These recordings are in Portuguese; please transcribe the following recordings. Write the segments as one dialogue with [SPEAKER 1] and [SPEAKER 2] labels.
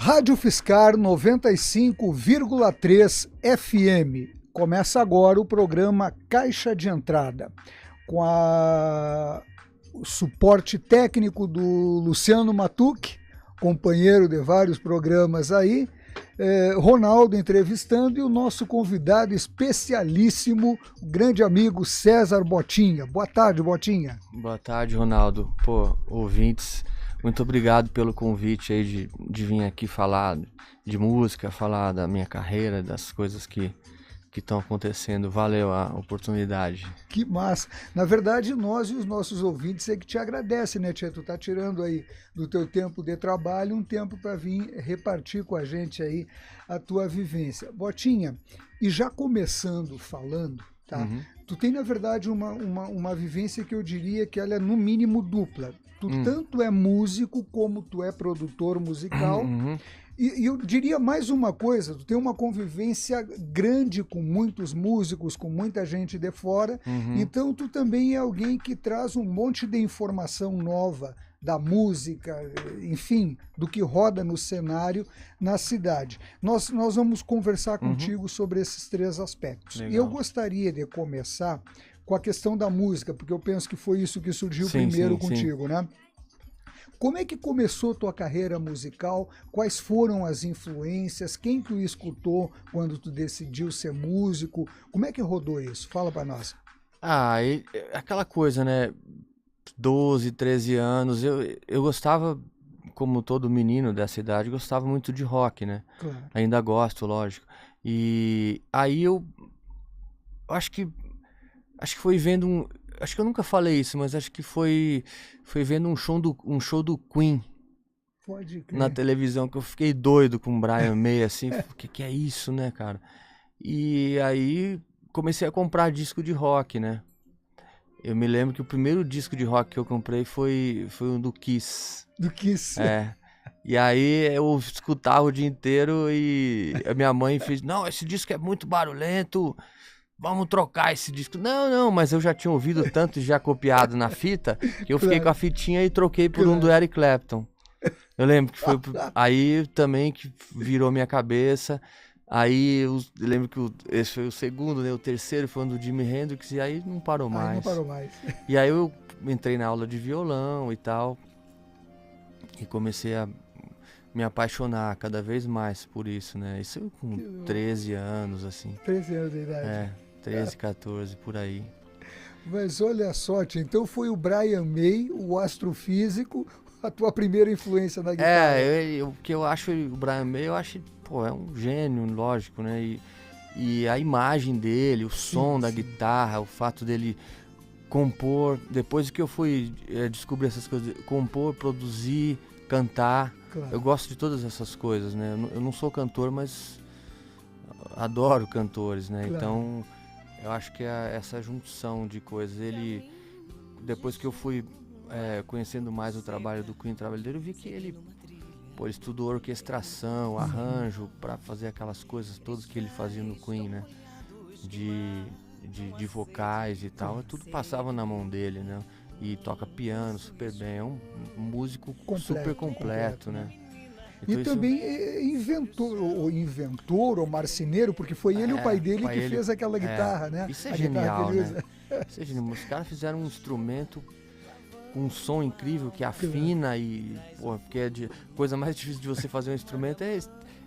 [SPEAKER 1] Rádio Fiscar 95,3 FM. Começa agora o programa Caixa de Entrada, com o suporte técnico do Luciano Matucci, companheiro de vários programas aí, Ronaldo entrevistando e o nosso convidado especialíssimo, o grande amigo César Botinha. Boa tarde, Botinha.
[SPEAKER 2] Boa tarde, Ronaldo. Pô, ouvintes, muito obrigado pelo convite aí de vir aqui falar de música, falar da minha carreira, das coisas que estão acontecendo. Valeu a oportunidade.
[SPEAKER 1] Que massa. Na verdade, nós e os nossos ouvintes é que te agradecem, né, Tia? Tu tá tirando aí do teu tempo de trabalho um tempo para vir repartir com a gente aí a tua vivência. Botinha, e já começando falando, tá?
[SPEAKER 2] Uhum.
[SPEAKER 1] Tu tem, na verdade, uma vivência que eu diria que ela é no mínimo dupla. Tu tanto é músico como tu é produtor musical.
[SPEAKER 2] Uhum.
[SPEAKER 1] E eu diria mais uma coisa, tu tem uma convivência grande com muitos músicos, com muita gente de fora, então tu também é alguém que traz um monte de informação nova da música, enfim, do que roda no cenário na cidade. Nós vamos conversar contigo sobre esses três aspectos.
[SPEAKER 2] Legal.
[SPEAKER 1] E eu gostaria de começar com a questão da música, porque eu penso que foi isso que surgiu primeiro contigo, né? Como é que começou tua carreira musical? Quais foram as influências? Quem tu escutou quando tu decidiu ser músico? Como é que rodou isso? Fala pra nós.
[SPEAKER 2] Aquela coisa, né? 12, 13 anos, eu gostava, como todo menino dessa idade, gostava muito de rock, né?
[SPEAKER 1] Claro.
[SPEAKER 2] Ainda gosto, lógico. E aí eu acho que foi vendo acho que eu nunca falei isso, mas acho que foi vendo um show do Queen.
[SPEAKER 1] Pode crer.
[SPEAKER 2] Na televisão, que eu fiquei doido com o Brian May, assim, o que é isso, né, cara? E aí comecei a comprar disco de rock, né? Eu me lembro que o primeiro disco de rock que eu comprei foi um do Kiss.
[SPEAKER 1] Do Kiss.
[SPEAKER 2] É. E aí eu escutava o dia inteiro e a minha mãe fez, não, esse disco é muito barulhento, vamos trocar esse disco. Não, mas eu já tinha ouvido tanto e já copiado na fita, que eu fiquei com a fitinha e troquei por um do Eric Clapton. Eu lembro que foi aí também que virou minha cabeça. Aí eu lembro que esse foi o segundo, né? O terceiro foi um do Jimi Hendrix e aí não parou mais.
[SPEAKER 1] Não parou mais.
[SPEAKER 2] E aí eu entrei na aula de violão e tal e comecei a me apaixonar cada vez mais por isso, né? Isso com 13 anos, assim.
[SPEAKER 1] 13 anos de idade.
[SPEAKER 2] 13, 14, por aí.
[SPEAKER 1] Mas olha só, tia, então foi o Brian May, o astrofísico, a tua primeira influência na guitarra.
[SPEAKER 2] O que eu acho, o Brian May, eu acho, é um gênio, lógico, né? E a imagem dele, o som da guitarra, o fato dele compor, depois que eu fui descobrir essas coisas, compor, produzir, cantar,
[SPEAKER 1] Claro.
[SPEAKER 2] Eu gosto de todas essas coisas, né? Eu não sou cantor, mas adoro cantores, né?
[SPEAKER 1] Claro.
[SPEAKER 2] Então, eu acho que essa junção de coisas, depois que eu fui conhecendo mais o trabalho do Queen, eu vi que ele estudou orquestração, arranjo, para fazer aquelas coisas todas que ele fazia no Queen, né? De vocais e tal, tudo passava na mão dele, né? E toca piano super bem, é um músico super completo, né? Então
[SPEAKER 1] e também inventor ou marceneiro, porque foi ele o pai dele que fez aquela guitarra, né?
[SPEAKER 2] Isso é genial, né? Isso é genial. Os caras fizeram um instrumento com um som incrível que afina porque coisa mais difícil de você fazer um instrumento é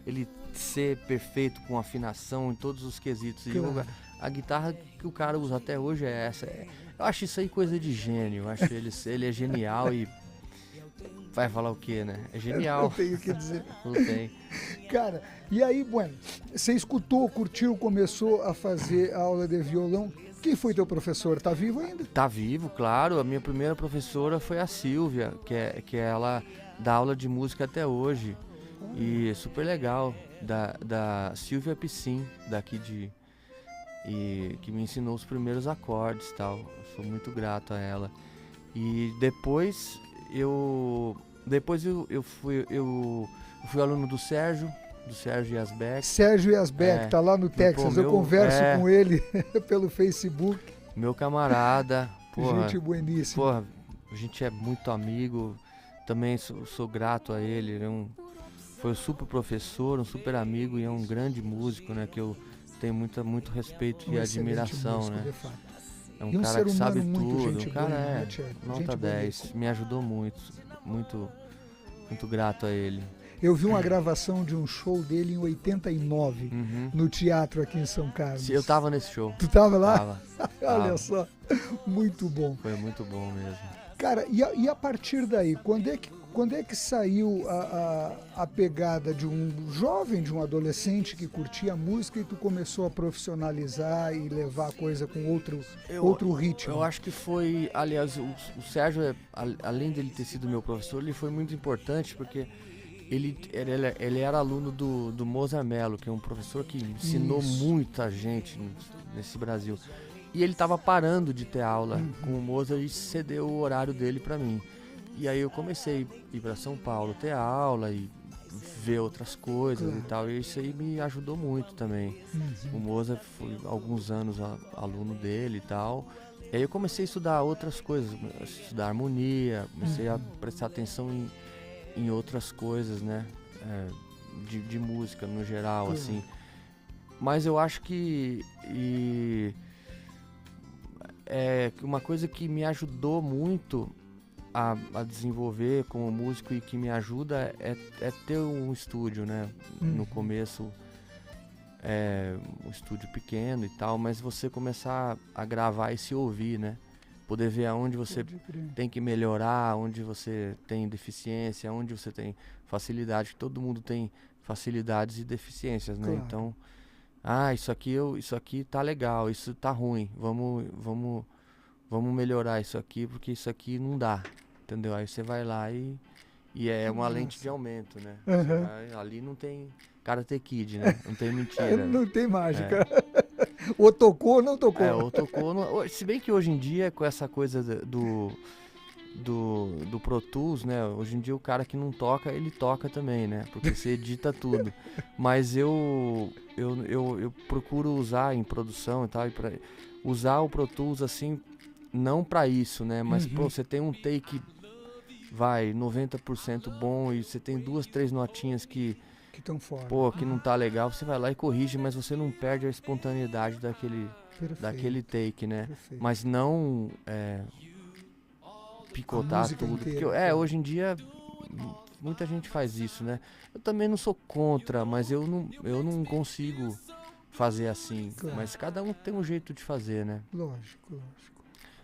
[SPEAKER 2] ele ser perfeito com afinação em todos os quesitos.
[SPEAKER 1] Claro.
[SPEAKER 2] E a guitarra que o cara usa até hoje é essa. Eu acho isso aí coisa de gênio. Eu acho ele é genial e vai falar o quê, né? É genial.
[SPEAKER 1] Não tenho o que dizer.
[SPEAKER 2] Não tem.
[SPEAKER 1] Cara, e aí, bueno, você escutou, curtiu, começou a fazer aula de violão. Quem foi teu professor? Tá vivo ainda?
[SPEAKER 2] Tá vivo, claro. A minha primeira professora foi a Silvia, que ela dá aula de música até hoje. E é super legal. Da Silvia Piscin, daqui e que me ensinou os primeiros acordes e tal. Eu sou muito grato a ela. E depois eu fui aluno do Sérgio Yasbeck.
[SPEAKER 1] Sérgio Yasbeck, tá lá no Texas. Eu converso com ele pelo Facebook.
[SPEAKER 2] Meu camarada. Porra,
[SPEAKER 1] gente bueníssima.
[SPEAKER 2] Porra, a gente é muito amigo. Também sou grato a ele. Ele é um foi um super professor, um super amigo e é um grande músico, né? Que eu tenho muito respeito e admiração,
[SPEAKER 1] músico,
[SPEAKER 2] né?
[SPEAKER 1] de fato.
[SPEAKER 2] É um
[SPEAKER 1] E um
[SPEAKER 2] cara
[SPEAKER 1] ser
[SPEAKER 2] que sabe
[SPEAKER 1] humano muito
[SPEAKER 2] tudo.
[SPEAKER 1] gente
[SPEAKER 2] O cara
[SPEAKER 1] boa,
[SPEAKER 2] é
[SPEAKER 1] né, Tchê?
[SPEAKER 2] nota
[SPEAKER 1] Gente
[SPEAKER 2] 10.
[SPEAKER 1] boníssima.
[SPEAKER 2] Me ajudou muito grato a ele.
[SPEAKER 1] Eu vi uma gravação de um show dele em 89, no teatro aqui em São Carlos.
[SPEAKER 2] Eu tava nesse show.
[SPEAKER 1] Tu tava lá?
[SPEAKER 2] Tava.
[SPEAKER 1] Olha só, muito bom.
[SPEAKER 2] Foi muito bom mesmo.
[SPEAKER 1] Cara, e a partir daí, quando é que saiu a pegada de um jovem, de um adolescente que curtia música e tu começou a profissionalizar e levar a coisa com outro ritmo?
[SPEAKER 2] Eu acho que foi, aliás, o Sérgio, além dele ter sido meu professor, ele foi muito importante porque ele era aluno do Mozart Mello, que é um professor que ensinou muita gente nesse Brasil. E ele estava parando de ter aula com o Mozart e cedeu o horário dele para mim. E aí eu comecei a ir para São Paulo ter aula e ver outras coisas e tal. E isso aí me ajudou muito também. O Mozart foi alguns anos aluno dele e tal. E aí eu comecei a estudar outras coisas, estudar harmonia, comecei a prestar atenção em outras coisas, né? De música no geral, assim. Mas eu acho que uma coisa que me ajudou muito a desenvolver como músico e que me ajuda é ter um estúdio, né? No começo, um estúdio pequeno e tal, mas você começar a gravar e se ouvir, né? Poder ver aonde você tem que melhorar, onde você tem deficiência, onde você tem facilidade. Todo mundo tem facilidades e deficiências, né?
[SPEAKER 1] Claro.
[SPEAKER 2] Então, isso aqui tá legal, isso tá ruim. Vamos melhorar isso aqui, porque isso aqui não dá, entendeu? Aí você vai lá e é uma lente de aumento, né? Ali não tem Karate Kid, né? Não tem mentira.
[SPEAKER 1] Não tem mágica. Ou tocou ou não tocou.
[SPEAKER 2] Ou tocou. Se bem que hoje em dia, com essa coisa do Pro Tools, né? Hoje em dia o cara que não toca, ele toca também, né? Porque você edita tudo. Mas eu procuro usar em produção e tal, usar o Pro Tools assim, não pra isso, né? Mas, pô, você tem um take, 90% bom e você tem 2, 3 notinhas que
[SPEAKER 1] estão fora.
[SPEAKER 2] Pô, que não tá legal, você vai lá e corrige, mas você não perde a espontaneidade daquele take, né?
[SPEAKER 1] Perfeito.
[SPEAKER 2] Mas não picotar tudo.
[SPEAKER 1] Inteira,
[SPEAKER 2] porque hoje em dia muita gente faz isso, né? Eu também não sou contra, mas eu não consigo fazer assim.
[SPEAKER 1] Claro.
[SPEAKER 2] Mas cada um tem um jeito de fazer, né?
[SPEAKER 1] Lógico.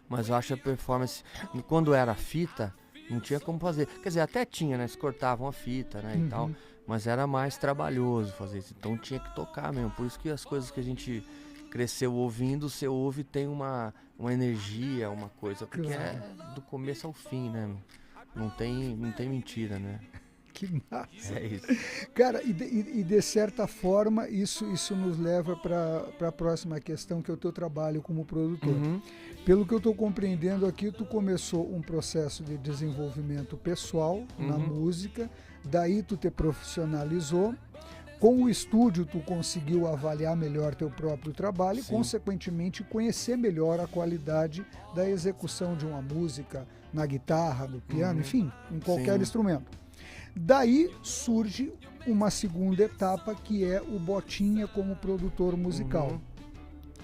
[SPEAKER 2] Mas eu acho a performance, quando era fita, não tinha como fazer. Quer dizer, até tinha, né? Eles cortavam a fita, né? E tal. Mas era mais trabalhoso fazer isso. Então tinha que tocar mesmo. Por isso que as coisas que a gente cresceu ouvindo, você ouve e tem uma energia, uma coisa. Porque é do começo ao fim, né? Não tem mentira, né?
[SPEAKER 1] Que massa.
[SPEAKER 2] É isso.
[SPEAKER 1] Cara, e de certa forma, isso nos leva para a próxima questão, que é o teu trabalho como produtor. Pelo que eu estou compreendendo aqui, tu começou um processo de desenvolvimento pessoal na música, daí tu te profissionalizou, com o estúdio tu conseguiu avaliar melhor teu próprio trabalho. Sim. E consequentemente conhecer melhor a qualidade da execução de uma música na guitarra, no piano, enfim, em qualquer instrumento. Daí surge uma segunda etapa, que é o Botinha como produtor musical.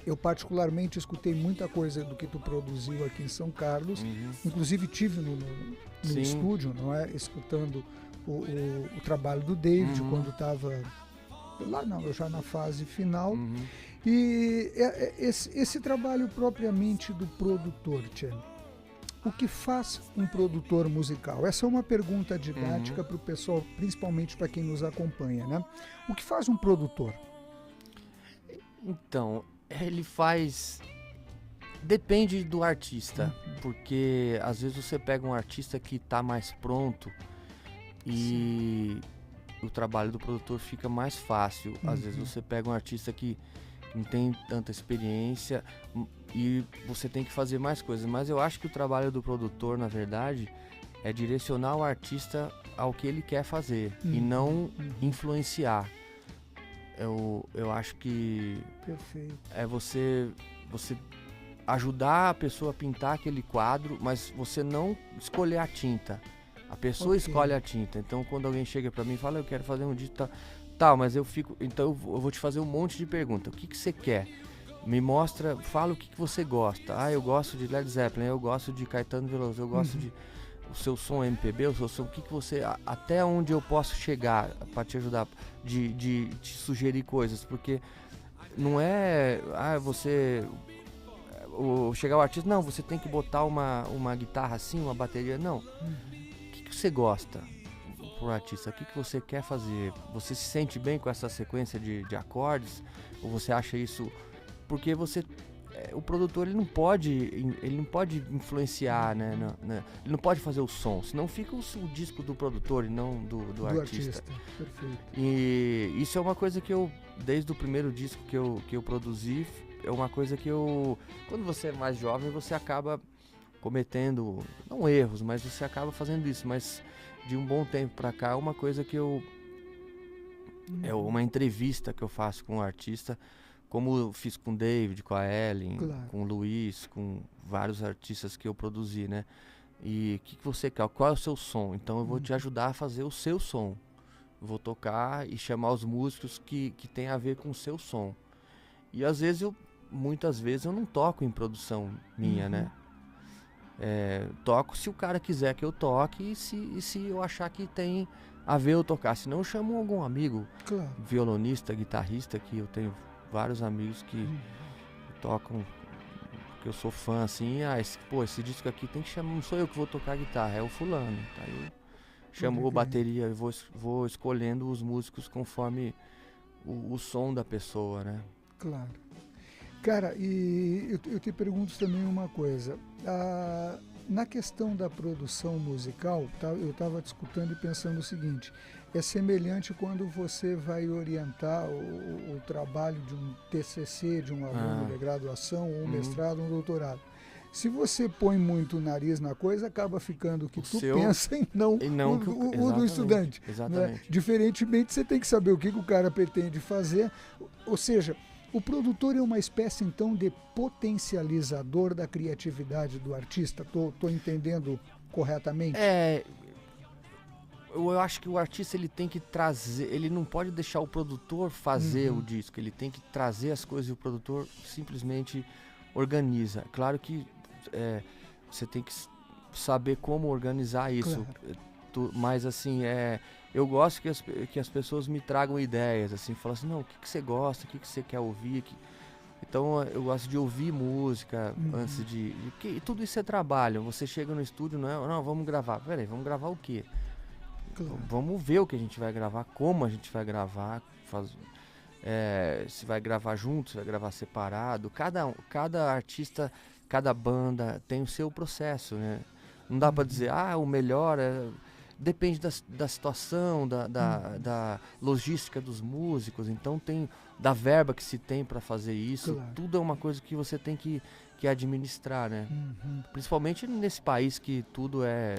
[SPEAKER 1] Eu particularmente escutei muita coisa do que tu produziu aqui em São Carlos, inclusive tive no estúdio, não é? Escutando o trabalho do David quando estava lá já na fase final. E esse trabalho propriamente do produtor, Tchê, o que faz um produtor musical? Essa é uma pergunta didática para o pessoal, principalmente para quem nos acompanha, né? O que faz um produtor?
[SPEAKER 2] Então, ele faz... Depende do artista, porque às vezes você pega um artista que está mais pronto e o trabalho do produtor fica mais fácil. Às vezes você pega um artista que não tem tanta experiência e você tem que fazer mais coisas. Mas eu acho que o trabalho do produtor, na verdade, é direcionar o artista ao que ele quer fazer e não influenciar. Eu acho que
[SPEAKER 1] Perfeito.
[SPEAKER 2] é você ajudar a pessoa a pintar aquele quadro, mas você não escolher a tinta. A pessoa escolhe a tinta. Então, quando alguém chega pra mim e fala, eu quero fazer um disco, tá, mas eu fico... Então, eu vou te fazer um monte de perguntas. O que que você quer? Me mostra, fala o que que você gosta. Ah, eu gosto de Led Zeppelin, eu gosto de Caetano Veloso, eu gosto de... O seu som MPB, o seu som, o que que você... Até onde eu posso chegar pra te ajudar, de te sugerir coisas, porque não é... Ah, você... chegar o artista, não, você tem que botar uma guitarra assim, uma bateria, não. O que que você gosta pro artista? O que que você quer fazer? Você se sente bem com essa sequência de acordes? Ou você acha isso... Porque você... o produtor ele não pode influenciar, né, ele não pode fazer o som, senão fica o disco do produtor e não do artista.
[SPEAKER 1] Perfeito.
[SPEAKER 2] E isso é uma coisa que eu, desde o primeiro disco que eu produzi, é uma coisa que eu... Quando você é mais jovem, você acaba cometendo, não erros, mas você acaba fazendo isso. Mas de um bom tempo pra cá, é uma coisa que eu... É uma entrevista que eu faço com o artista, como eu fiz com o David, com a Ellen, com o Luiz, com vários artistas que eu produzi, né? E o que você quer? Qual é o seu som? Então eu vou te ajudar a fazer o seu som. Vou tocar e chamar os músicos que tem a ver com o seu som. E às vezes muitas vezes eu não toco em produção minha, né? Toco se o cara quiser que eu toque e se eu achar que tem a ver eu tocar. Senão eu chamo algum amigo, violonista, guitarrista, que eu tenho vários amigos que tocam, que eu sou fã, assim. Esse disco aqui tem que chamar, não sou eu que vou tocar guitarra, é o fulano. Tá? Eu chamo bateria, eu vou escolhendo os músicos conforme o som da pessoa, né?
[SPEAKER 1] Claro. Cara, e eu te pergunto também uma coisa. Na questão da produção musical, eu estava discutindo e pensando o seguinte: é semelhante quando você vai orientar o trabalho de um TCC, de um aluno de graduação, ou um mestrado, um doutorado. Se você põe muito o nariz na coisa, acaba ficando o que tu pensa e não o do estudante.
[SPEAKER 2] Exatamente.
[SPEAKER 1] Né? Diferentemente, você tem que saber o que o cara pretende fazer. Ou seja, o produtor é uma espécie, então, de potencializador da criatividade do artista. Tô entendendo corretamente?
[SPEAKER 2] Eu acho que o artista ele tem que trazer, ele não pode deixar o produtor fazer o disco, ele tem que trazer as coisas e o produtor simplesmente organiza. Claro que você tem que saber como organizar isso, mas assim, eu gosto que as pessoas me tragam ideias, assim, falam assim, não, o que você gosta, o que você quer ouvir, Então eu gosto de ouvir música antes porque tudo isso é trabalho. Você chega no estúdio, não, vamos gravar. Peraí, vamos gravar o quê? Vamos ver o que a gente vai gravar, como a gente vai gravar, se vai gravar junto, se vai gravar separado. Cada artista, cada banda tem o seu processo, né? Não dá pra dizer, o melhor depende da situação, da logística dos músicos, então tem da verba que se tem para fazer isso, tudo é uma coisa que você tem que administrar, né? Principalmente nesse país que tudo é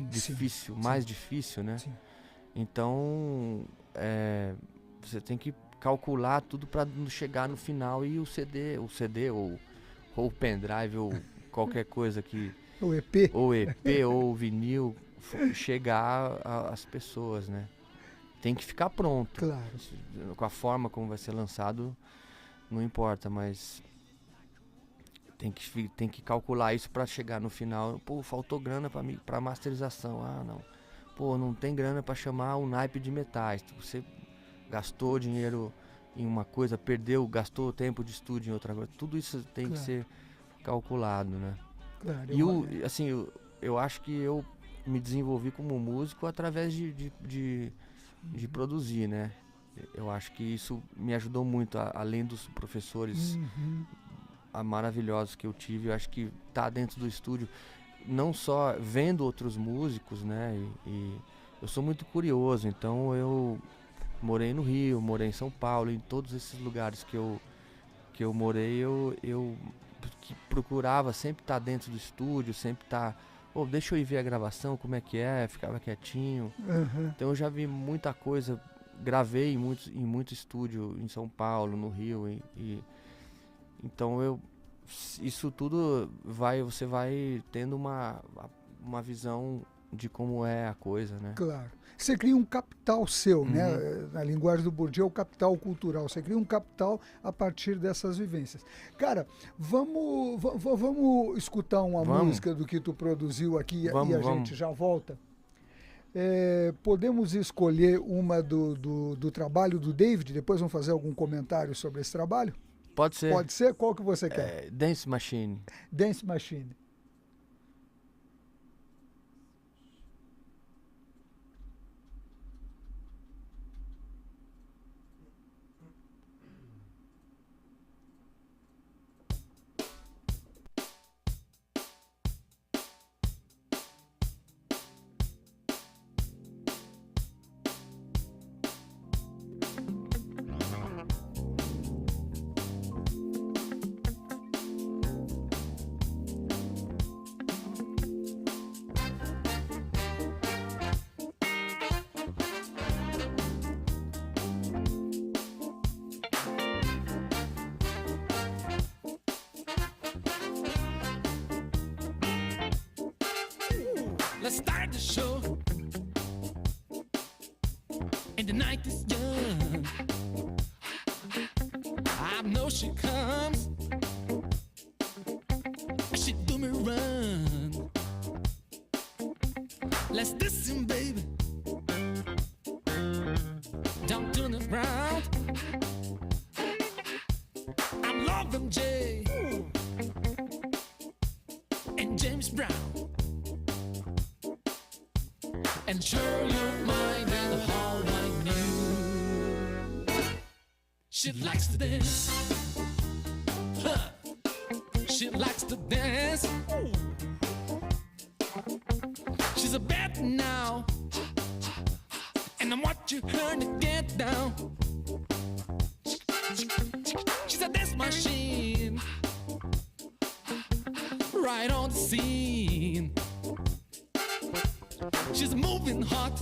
[SPEAKER 2] difícil, mais difícil, né? Sim. Então, você tem que calcular tudo para não chegar no final e o CD ou o pendrive ou qualquer coisa que...
[SPEAKER 1] O EP.
[SPEAKER 2] Ou EP ou vinil chegar às pessoas, né? Tem que ficar pronto.
[SPEAKER 1] Claro.
[SPEAKER 2] Com a forma como vai ser lançado, não importa, mas tem que calcular isso para chegar no final. Pô, faltou grana para masterização. Não. Pô, não tem grana para chamar um naipe de metais. Você gastou dinheiro em uma coisa, gastou tempo de estudo em outra coisa. Tudo isso tem que ser calculado, né?
[SPEAKER 1] Claro,
[SPEAKER 2] e eu acho que eu me desenvolvi como músico através de produzir, né? Eu acho que isso me ajudou muito, além dos professores maravilhosos que eu tive. Eu acho que tá dentro do estúdio, não só vendo outros músicos, né? E eu sou muito curioso, então eu morei no Rio, morei em São Paulo, em todos esses lugares que eu morei, eu que procurava sempre estar dentro do estúdio, sempre estar... deixa eu ir ver a gravação, como é que ficava quietinho. Então eu já vi muita coisa, gravei em muito estúdio em São Paulo, no Rio, então isso tudo você vai tendo uma visão de como é a coisa, né?
[SPEAKER 1] Claro. Você cria um capital seu, né? Na linguagem do Bourdieu, o capital cultural. Você cria um capital a partir dessas vivências. Cara, vamos escutar uma música do que tu produziu aqui e a gente já volta? Podemos escolher uma do trabalho do David? Depois vamos fazer algum comentário sobre esse trabalho?
[SPEAKER 2] Pode ser.
[SPEAKER 1] Pode ser? Qual que você quer?
[SPEAKER 2] Dance Machine.
[SPEAKER 1] Dance Machine.
[SPEAKER 3] Let's start the show. And the night is young. I know she comes. She do me run. Let's listen, baby. Don't turn around. I'm loving Jay and James Brown. And sure your mind and how I knew she likes to dance. Huh. She likes to dance. She's a bad now, and I want you her to get down. She's a dance machine, right on the scene. She's moving hot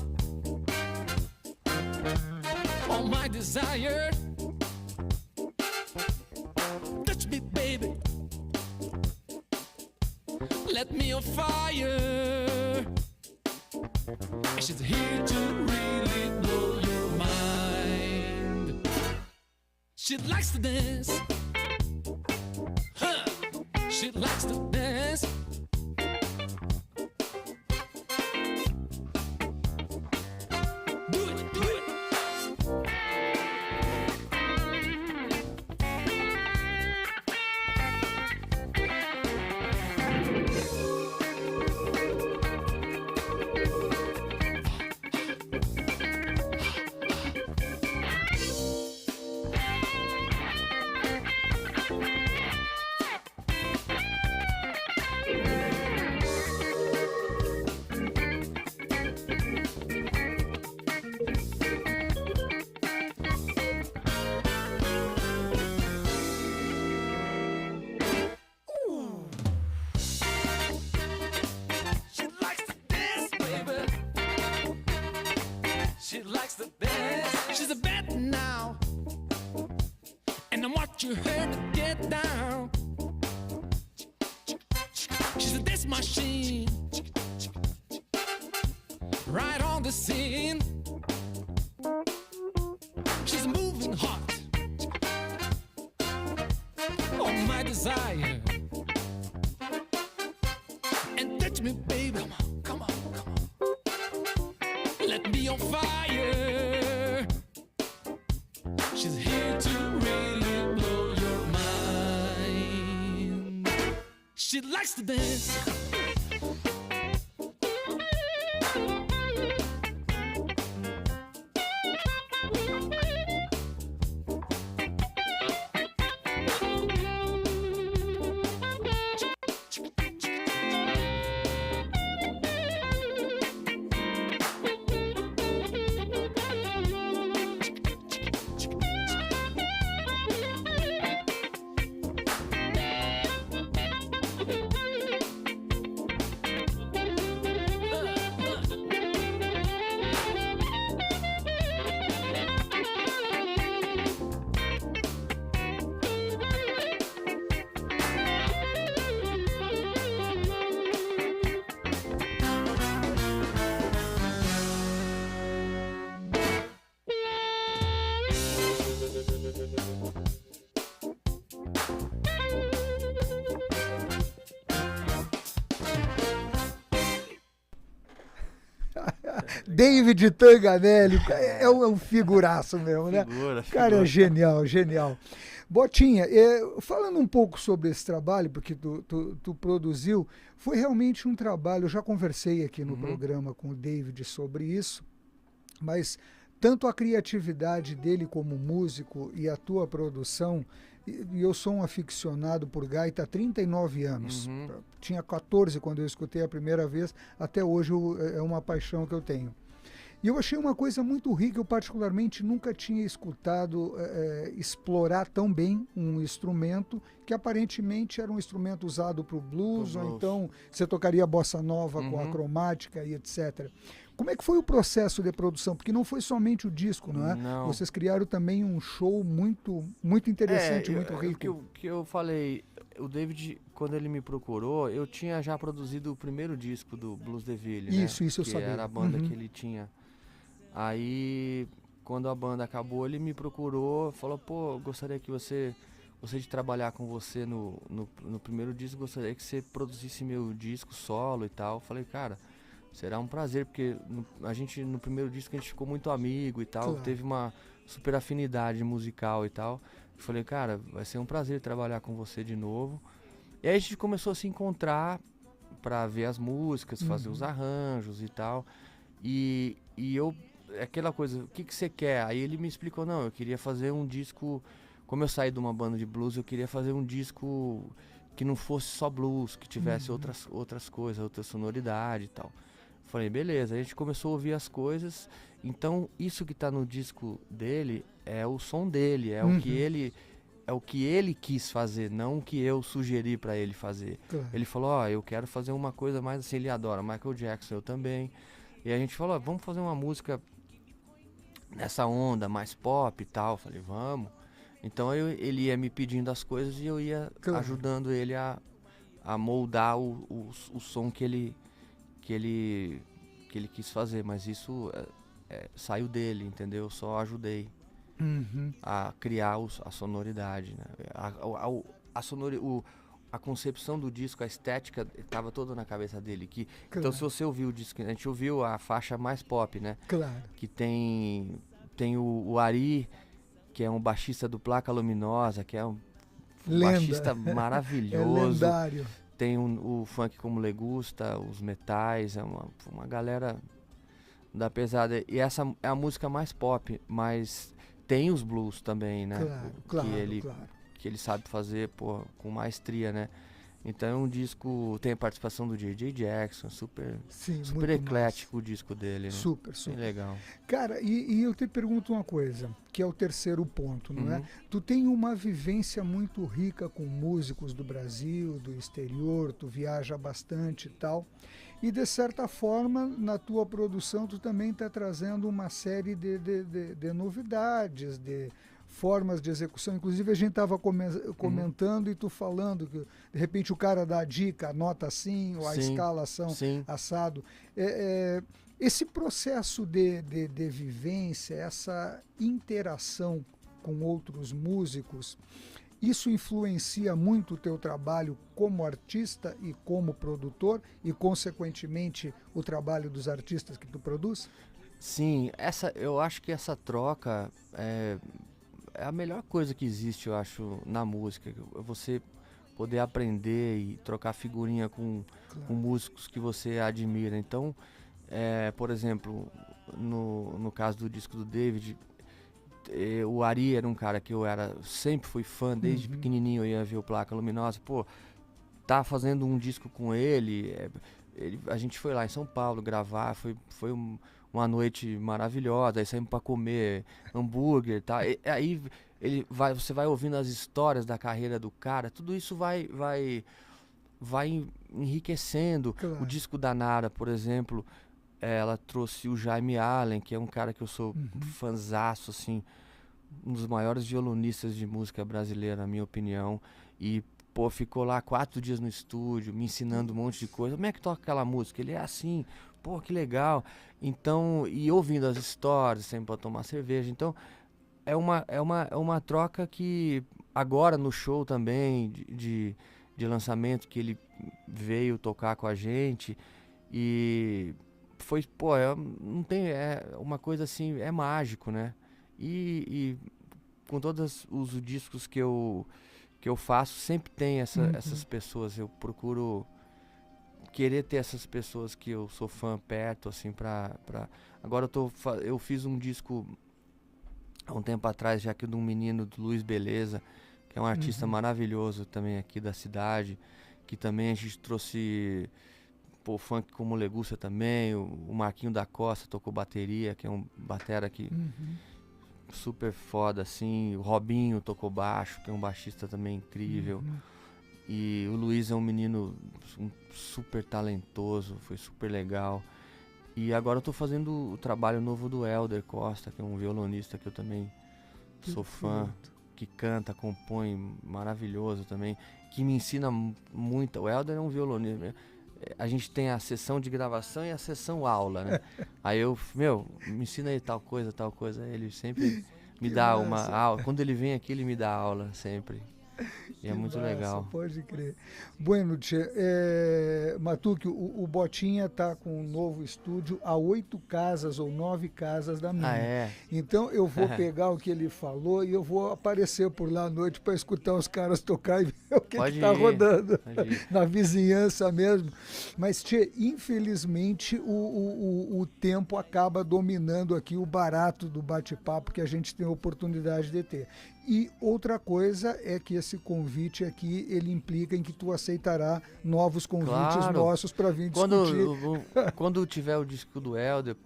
[SPEAKER 3] on my desire. Touch me, baby. Let me on fire. And she's here to really blow your mind. She likes to dance. Huh. She likes to dance. You heard to get down. She's a dance machine, right on the scene. She's moving hot on my desire. And touch me, baby. Come on, come on, come on. Let me on fire. She's here to really blow your mind. She likes to dance.
[SPEAKER 1] David Tanganelli, é um figuraço mesmo, né?
[SPEAKER 2] Figura,
[SPEAKER 1] Cara, é genial, genial. Botinha, falando um pouco sobre esse trabalho, porque tu produziu, foi realmente um trabalho, eu já conversei aqui no programa com o David sobre isso, mas tanto a criatividade dele como músico e a tua produção, e eu sou um aficionado por gaita há 39 anos. Tinha 14 quando eu escutei a primeira vez, até hoje é uma paixão que eu tenho. E eu achei uma coisa muito rica, eu particularmente nunca tinha escutado explorar tão bem um instrumento que aparentemente era um instrumento usado para o blues, ou então você tocaria bossa nova com a cromática e etc. Como é que foi o processo de produção? Porque não foi somente o disco, não é?
[SPEAKER 2] Não.
[SPEAKER 1] Vocês criaram também um show muito, muito interessante, muito rico.
[SPEAKER 2] O que eu falei, o David, quando ele me procurou, eu tinha já produzido o primeiro disco do Blues Deville, né?
[SPEAKER 1] Isso eu
[SPEAKER 2] que
[SPEAKER 1] sabia.
[SPEAKER 2] Era a banda que ele tinha. Aí, quando a banda acabou, ele me procurou, falou, pô, gostaria de trabalhar com você no primeiro disco, gostaria que você produzisse meu disco solo e tal. Eu falei, cara, será um prazer, porque no primeiro disco a gente ficou muito amigo e tal,
[SPEAKER 1] Claro.
[SPEAKER 2] teve uma super afinidade musical e tal. Eu falei, cara, vai ser um prazer trabalhar com você de novo. E aí a gente começou a se encontrar pra ver as músicas, fazer os arranjos e tal. E eu, aquela coisa, o que você quer? Aí ele me explicou, não, eu queria fazer um disco, como eu saí de uma banda de blues, eu queria fazer um disco que não fosse só blues, que tivesse outras coisas, outra sonoridade e tal. Falei, beleza, a gente começou a ouvir as coisas, então isso que tá no disco dele é o som dele, é o que ele quis fazer, não o que eu sugeri pra ele fazer.
[SPEAKER 1] Claro.
[SPEAKER 2] Ele falou, ó, eu quero fazer uma coisa mais assim, ele adora Michael Jackson, eu também. E a gente falou, ó, vamos fazer uma música nessa onda, mais pop e tal. Falei, vamos. Então ele ia me pedindo as coisas e eu ia ajudando ele a moldar o som que ele quis fazer. Mas isso saiu dele, entendeu? Eu só ajudei a criar a sonoridade, né? A concepção do disco, a estética, estava toda na cabeça dele. Então, se você ouviu o disco, a gente ouviu a faixa mais pop, né?
[SPEAKER 1] Claro.
[SPEAKER 2] Que tem o Ari, que é um baixista do Placa Luminosa, que é um baixista maravilhoso.
[SPEAKER 1] É lendário.
[SPEAKER 2] Tem o funk como Legusta, os metais, é uma galera da pesada. E essa é a música mais pop, mas tem os blues também, né?
[SPEAKER 1] Claro.
[SPEAKER 2] Que ele sabe fazer, pô, com maestria, né? Então é um disco, tem a participação do J.J. Jackson, super eclético o disco dele, né?
[SPEAKER 1] Super.
[SPEAKER 2] Bem legal.
[SPEAKER 1] Cara, e eu te pergunto uma coisa, que é o terceiro ponto, não é? Tu tem uma vivência muito rica com músicos do Brasil, do exterior, tu viaja bastante e tal, e de certa forma, na tua produção, tu também está trazendo uma série de novidades, de formas de execução. Inclusive a gente estava comentando e tu falando que de repente o cara dá a dica, anota assim, ou a escalação assado. Esse processo de vivência, essa interação com outros músicos, isso influencia muito o teu trabalho como artista e como produtor e, consequentemente, o trabalho dos artistas que tu produz?
[SPEAKER 2] Sim, eu acho que essa troca é a melhor coisa que existe, eu acho, na música. Você poder aprender e trocar figurinha com músicos que você admira. Então, por exemplo, no caso do disco do David, o Ari era um cara que sempre fui fã, desde pequenininho eu ia ver o Placa Luminosa. Pô, tá fazendo um disco com ele, a gente foi lá em São Paulo gravar, foi uma noite maravilhosa, aí saímos pra comer hambúrguer, tá? Aí você vai ouvindo as histórias da carreira do cara, tudo isso vai enriquecendo. O disco da Nara, por exemplo, ela trouxe o Jaime Allen, que é um cara que eu sou fanzaço, assim, um dos maiores violonistas de música brasileira, na minha opinião, e pô, ficou lá 4 dias no estúdio, me ensinando um monte de coisa. Como é que toca aquela música? Ele é assim, pô, que legal. Então, e ouvindo as histórias, sempre pra tomar cerveja. Então, é uma troca que agora no show também de lançamento que ele veio tocar com a gente e pô, não tem, é uma coisa assim, é mágico, né? E com todos os discos que eu faço, sempre tem essas pessoas. Eu procuro querer ter essas pessoas que eu sou fã perto, assim, pra... Agora eu fiz um disco há um tempo atrás, já que de um menino, do Luiz Beleza, que é um artista maravilhoso também aqui da cidade, que também a gente trouxe funk como Legúcia também, o Marquinho da Costa tocou bateria, que é um batera que super foda, assim, o Robinho tocou baixo, que é um baixista também incrível, e o Luiz é um menino super talentoso, foi super legal. E agora eu tô fazendo o trabalho novo do Helder Costa, que é um violonista que eu também sou fã, que canta, compõe, maravilhoso também, que me ensina muito. O Helder é um violonista. A gente tem a sessão de gravação e a sessão aula, né? Aí me ensina aí tal coisa. Ele sempre me dá uma aula. Quando ele vem aqui, ele me dá aula sempre. E é muito legal.
[SPEAKER 1] Pode crer. Bueno, tchê, Matuque, o Botinha tá com um novo estúdio a 8 casas ou 9 casas da minha.
[SPEAKER 2] Ah, é?
[SPEAKER 1] Então eu vou pegar o que ele falou e eu vou aparecer por lá à noite para escutar os caras tocar e ver o que tá rodando na vizinhança mesmo. Mas, tchê, infelizmente o tempo acaba dominando aqui o barato do bate-papo que a gente tem a oportunidade de ter. E outra coisa é que esse convite aqui, ele implica em que tu aceitará novos convites nossos para vir discutir.
[SPEAKER 2] Quando tiver o disco do Helder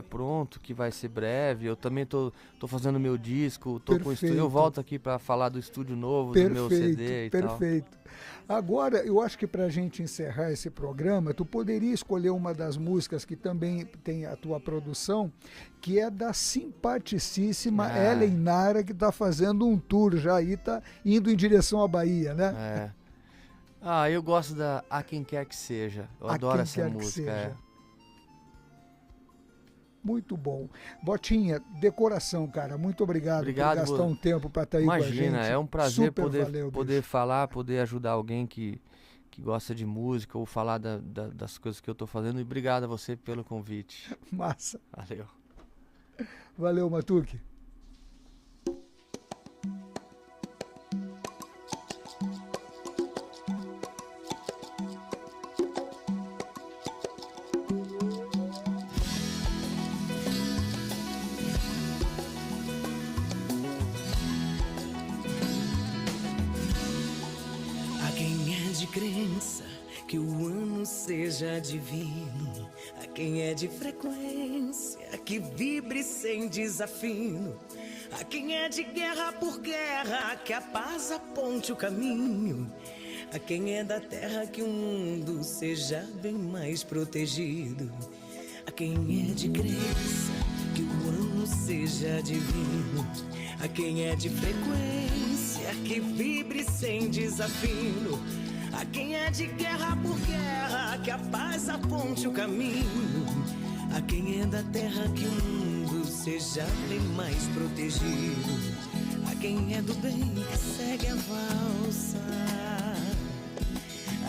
[SPEAKER 2] pronto, que vai ser breve, eu também tô fazendo meu disco, tô com o estúdio, eu volto aqui para falar do estúdio novo, do meu CD e tal. Perfeito.
[SPEAKER 1] Agora, eu acho que para a gente encerrar esse programa, tu poderia escolher uma das músicas que também tem a tua produção, que é da simpaticíssima Ellen Nara, que está fazendo um tour já aí, tá indo em direção à Bahia, né?
[SPEAKER 2] Eu gosto da A Quem Quer Que Seja. Eu adoro essa música.
[SPEAKER 1] Muito bom. Botinha, decoração, cara. Muito obrigado por gastar um tempo para estar aí com a gente.
[SPEAKER 2] Imagina, é um prazer poder falar, poder ajudar alguém que gosta de música ou falar das coisas que eu tô fazendo. E obrigado a você pelo convite.
[SPEAKER 1] Massa.
[SPEAKER 2] Valeu.
[SPEAKER 1] Valeu, Matuque.
[SPEAKER 4] Crença que o ano seja divino, a quem é de frequência que vibre sem desafino, a quem é de guerra por guerra que a paz aponte o caminho, a quem é da terra que o mundo seja bem mais protegido, a quem é de crença que o ano seja divino, a quem é de frequência que vibre sem desafino, a quem é de guerra por guerra, que a paz aponte o caminho, a quem é da terra que o mundo seja bem mais protegido, a quem é do bem que segue a valsa,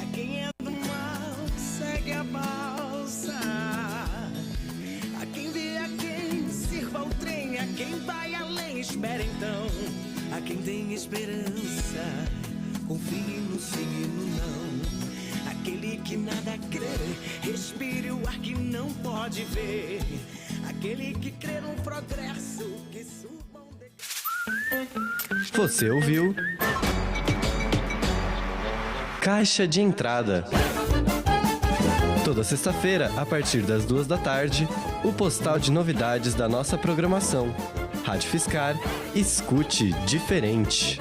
[SPEAKER 4] a quem é do mal que segue a balsa, a quem vê, a quem sirva o trem, a quem vai além, espera então, a quem tem esperança, confie no sim e no não. Aquele que nada crê, respire o ar que não pode ver. Aquele que crê no progresso, que subam de...
[SPEAKER 5] Você ouviu? Caixa de Entrada. Toda sexta-feira, a partir das 2 da tarde, o postal de novidades da nossa programação. Rádio Fiscar, escute diferente.